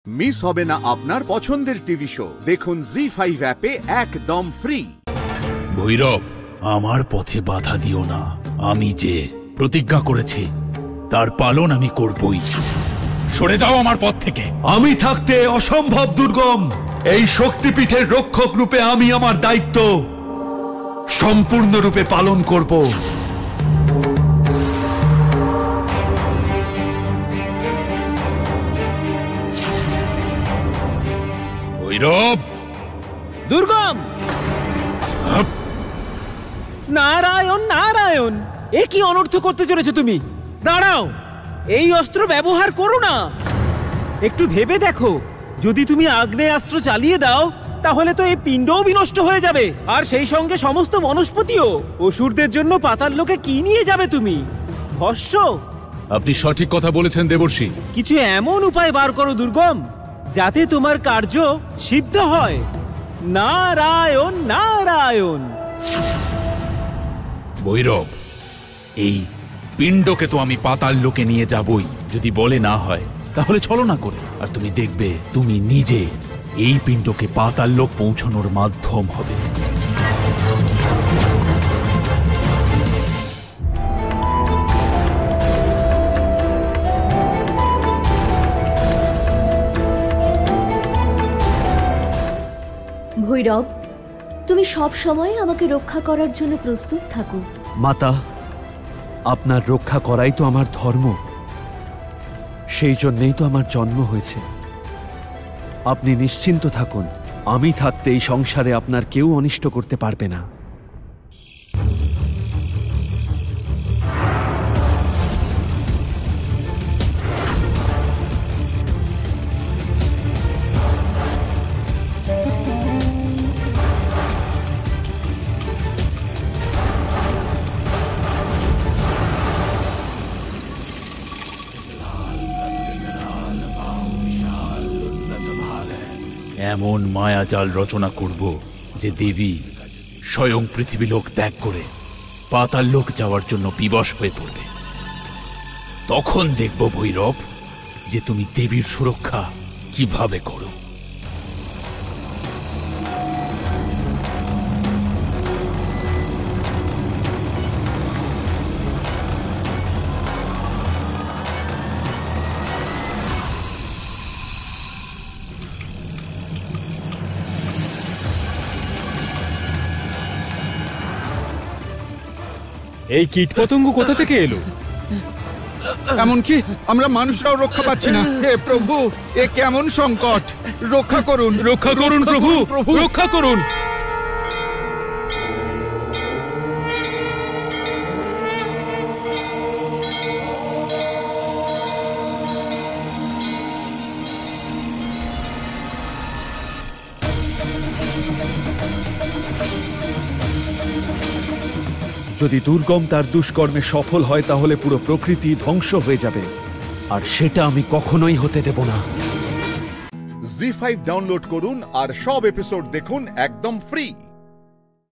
Miss হবে না আপনার পছন্দের টিভি শো। দেখুন জি5 অ্যাপে একদম ফ্রি। ভৈরব, আমার পথে বাধা দিও না। আমি যে প্রতিজ্ঞা করেছি তার পালন আমি করবই। সরে যাও আমার পথ থেকে। আমি থাকতে অসম্ভব দুর্গম। এই শক্তিপীঠের রক্ষক রূপে আমি আমার দায়িত্ব সম্পূর্ণরূপে পালন করব। ভৈরব, দুর্গম! নারায়ণ নারায়ণ, এ কি অনর্থ করতে চলেছো তুমি? দাঁড়াও, এই অস্ত্র ব্যবহার করো না। একটু ভেবে দেখো, যদি তুমি আগ্নেয়াস্ত্র চালিয়ে দাও তাহলে তো এই পিণ্ডও বিনষ্ট হয়ে যাবে, আর সেই সঙ্গে সমস্ত বনস্পতিও। অসুরদের জন্য পাতাল লোকে কি নিয়ে যাবে তুমি? ভস্য? আপনি সঠিক কথা বলেছেন দেবর্ষি। কিছু এমন উপায় বার করো দুর্গম, যাতে তোমার কার্য সিদ্ধ হয়। নারায়ণ নারায়ণ। ভৈরব, এই পিণ্ডকে তো আমি পাতাল লোকে নিয়ে যাবই, যদি বলে না হয় তাহলে ছলনা করে। আর তুমি দেখবে তুমি নিজে এই পিণ্ডকে পাতাল লোক পৌঁছানোর মাধ্যম হবে। ভৈরব, তুমি সব সময় আমাকে রক্ষা করার জন্য প্রস্তুত থাকো। মাতা, আপনার রক্ষা করাই তো আমার ধর্ম, সেই জন্যই তো আমার জন্ম হয়েছে। আপনি নিশ্চিন্ত থাকুন, আমি থাকতে এই সংসারে আপনার কেউ অনিষ্ট করতে পারবে না। এমন মায়াজাল রচনা করব যে দেবী স্বয়ং পৃথিবী লোক ত্যাগ করে পাতাল লোক যাওয়ার জন্য বিবশ হয়ে পড়বে। তখন দেখব ভৈরব যে তুমি দেবীর সুরক্ষা কিভাবে করো। এই কীটপতঙ্গ কোথা থেকে এলো? এমনকি আমরা মানুষরাও রক্ষা পাচ্ছি না। হে প্রভু, এ কেমন সংকট! রক্ষা করুন, রক্ষা করুন প্রভু, রক্ষা করুন। যদি দুর্গম তার দুষ্কর্মে সফল হয় তাহলে পুরো প্রকৃতি ধ্বংস হয়ে যাবে, আর সেটা আমি কখনোই হতে দেব না। জি5 ডাউনলোড করুন আর সব এপিসোড দেখুন একদম ফ্রি।